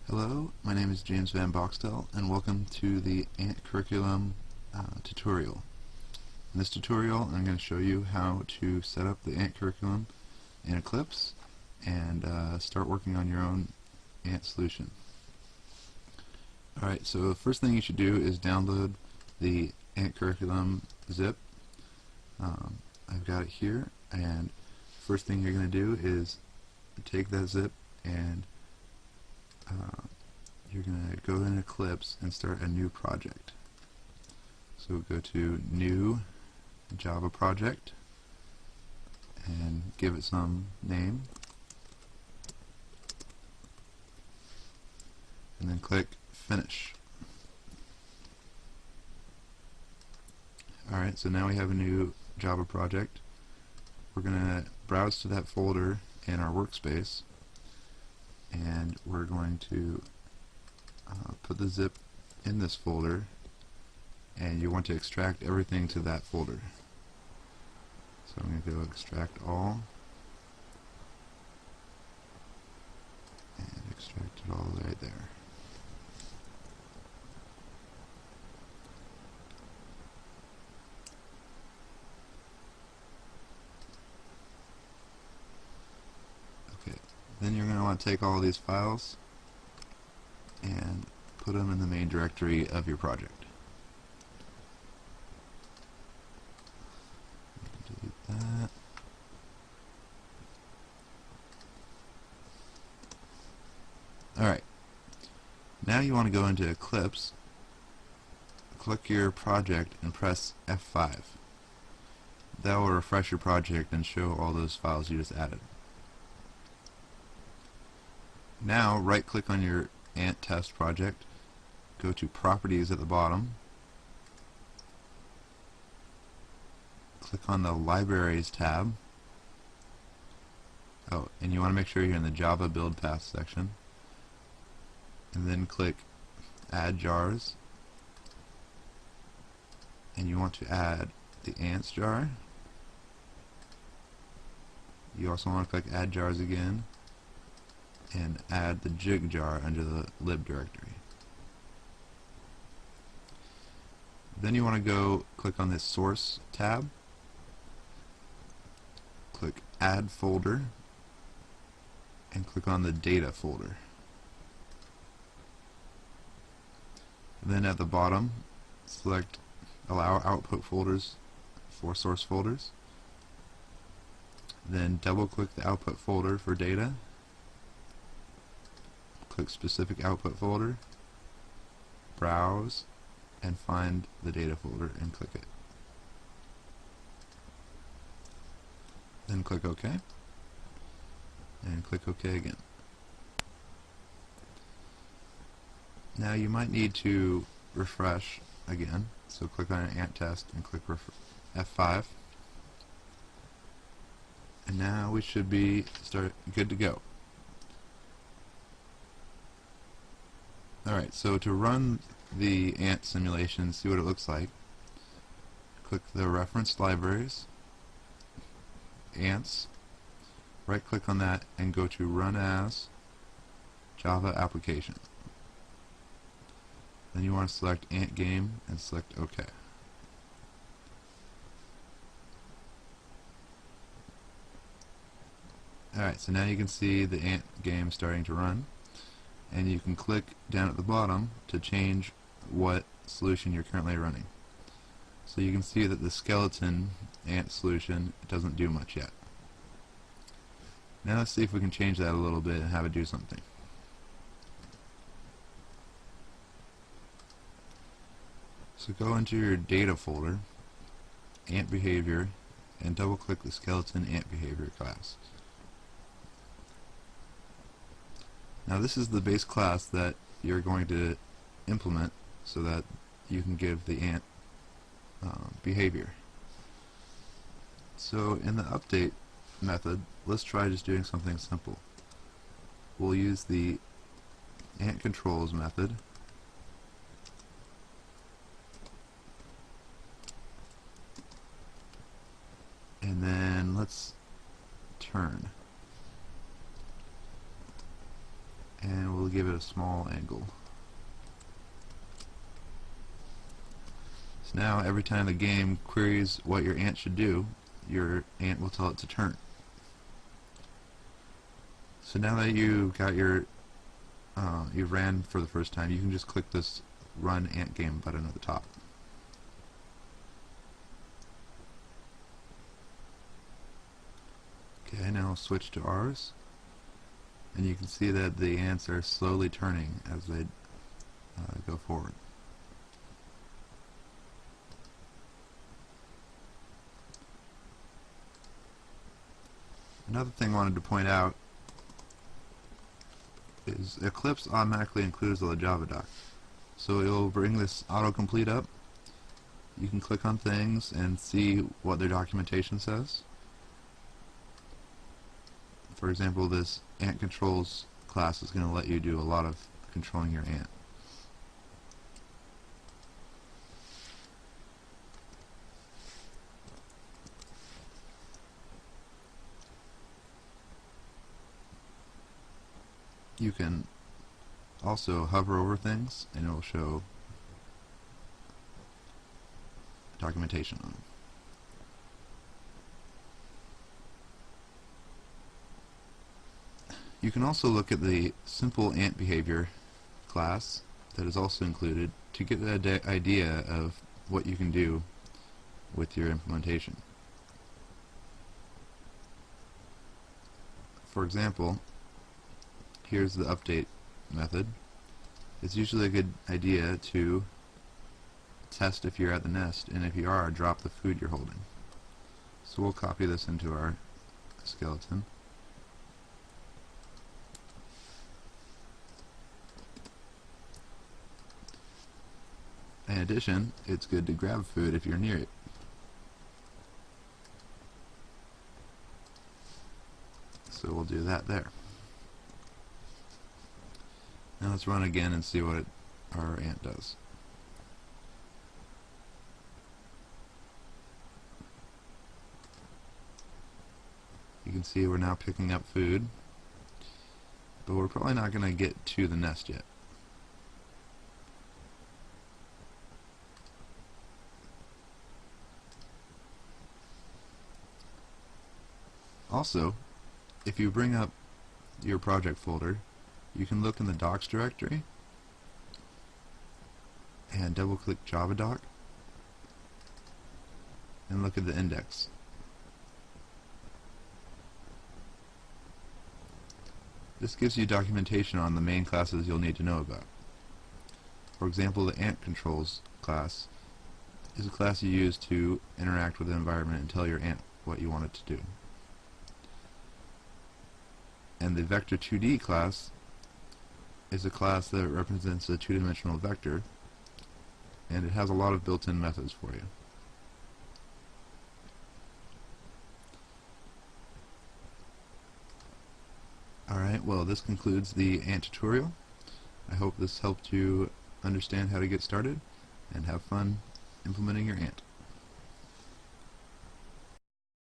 Hello, my name is James Van Boxtel and welcome to the Ant Curriculum tutorial. In this tutorial I'm going to show you how to set up the Ant Curriculum in Eclipse and start working on your own Ant solution. Alright, so the first thing you should do is download the Ant Curriculum zip. I've got it here, and first thing you're going to do is take that zip and you're going to go in Eclipse and start a new project. So go to New Java Project and give it some name, and then click Finish. Alright, so now we have a new Java project. We're going to browse to that folder in our workspace, and we're going to put the zip in this folder, and you want to extract everything to that folder. So I'm going to go extract all and extract it all right there. Okay, then you're going to want to take all these files and put them in the main directory of your project. Delete that. Alright, now you want to go into Eclipse, click your project and press F5. That will refresh your project and show all those files you just added. Now right click on your Ant test project, go to Properties at the bottom, click on the Libraries tab. Oh, and you want to make sure you're in the Java build path section, and then click Add Jars, and you want to add the Ants jar. You also want to click Add Jars again and add the Jig jar under the lib directory. Then you want to go click on this Source tab, click Add Folder, and click on the Data folder. Then at the bottom, select Allow Output Folders for Source Folders. Then double click the Output folder for data, click Specific Output Folder, browse, and find the data folder and click it. Then click OK, and click OK again. Now you might need to refresh again, so click on an Ant test and click F5, and now we should be good to go. Alright, so to run the Ant simulation, see what it looks like, click the reference libraries, Ants, right click on that and go to Run As Java Application. Then you want to select Ant Game and select OK. Alright, so now you can see the Ant game starting to run, and you can click down at the bottom to change what solution you're currently running. So you can see that the skeleton Ant solution doesn't do much yet. Now let's see if we can change that a little bit and have it do something. So go into your data folder, Ant Behavior, and double click the skeleton Ant Behavior class. Now this is the base class that you're going to implement so that you can give the Ant behavior. So in the update method, let's try just doing something simple. We'll use the Ant controls method, and then let's turn, and we'll give it a small angle. So now every time the game queries what your ant should do, your ant will tell it to turn. So now that you got your you ran for the first time, you can just click this Run Ant Game button at the top. Okay, now I'll switch to ours, and you can see that the ants are slowly turning as they go forward. Another thing I wanted to point out is Eclipse automatically includes the Java doc. So it'll bring this autocomplete up. You can click on things and see what their documentation says. For example, this ant controls class is going to let you do a lot of controlling your ant. You can also hover over things and it will show documentation on them. You can also look at the simple ant behavior class that is also included to get an idea of what you can do with your implementation. For example, here's the update method. It's usually a good idea to test if you're at the nest, and if you are, drop the food you're holding. So we'll copy this into our skeleton. In addition, it's good to grab food if you're near it. So we'll do that there. Now let's run again and see what our ant does. You can see we're now picking up food, but we're probably not going to get to the nest yet. Also, if you bring up your project folder, you can look in the docs directory and double click JavaDoc and look at the index. This gives you documentation on the main classes you'll need to know about. For example, the ant controls class is a class you use to interact with the environment and tell your ant what you want it to do. And the Vector2D class is a class that represents a two-dimensional vector, and it has a lot of built-in methods for you. Alright, well, this concludes the ant tutorial. I hope this helped you understand how to get started and have fun implementing your ant.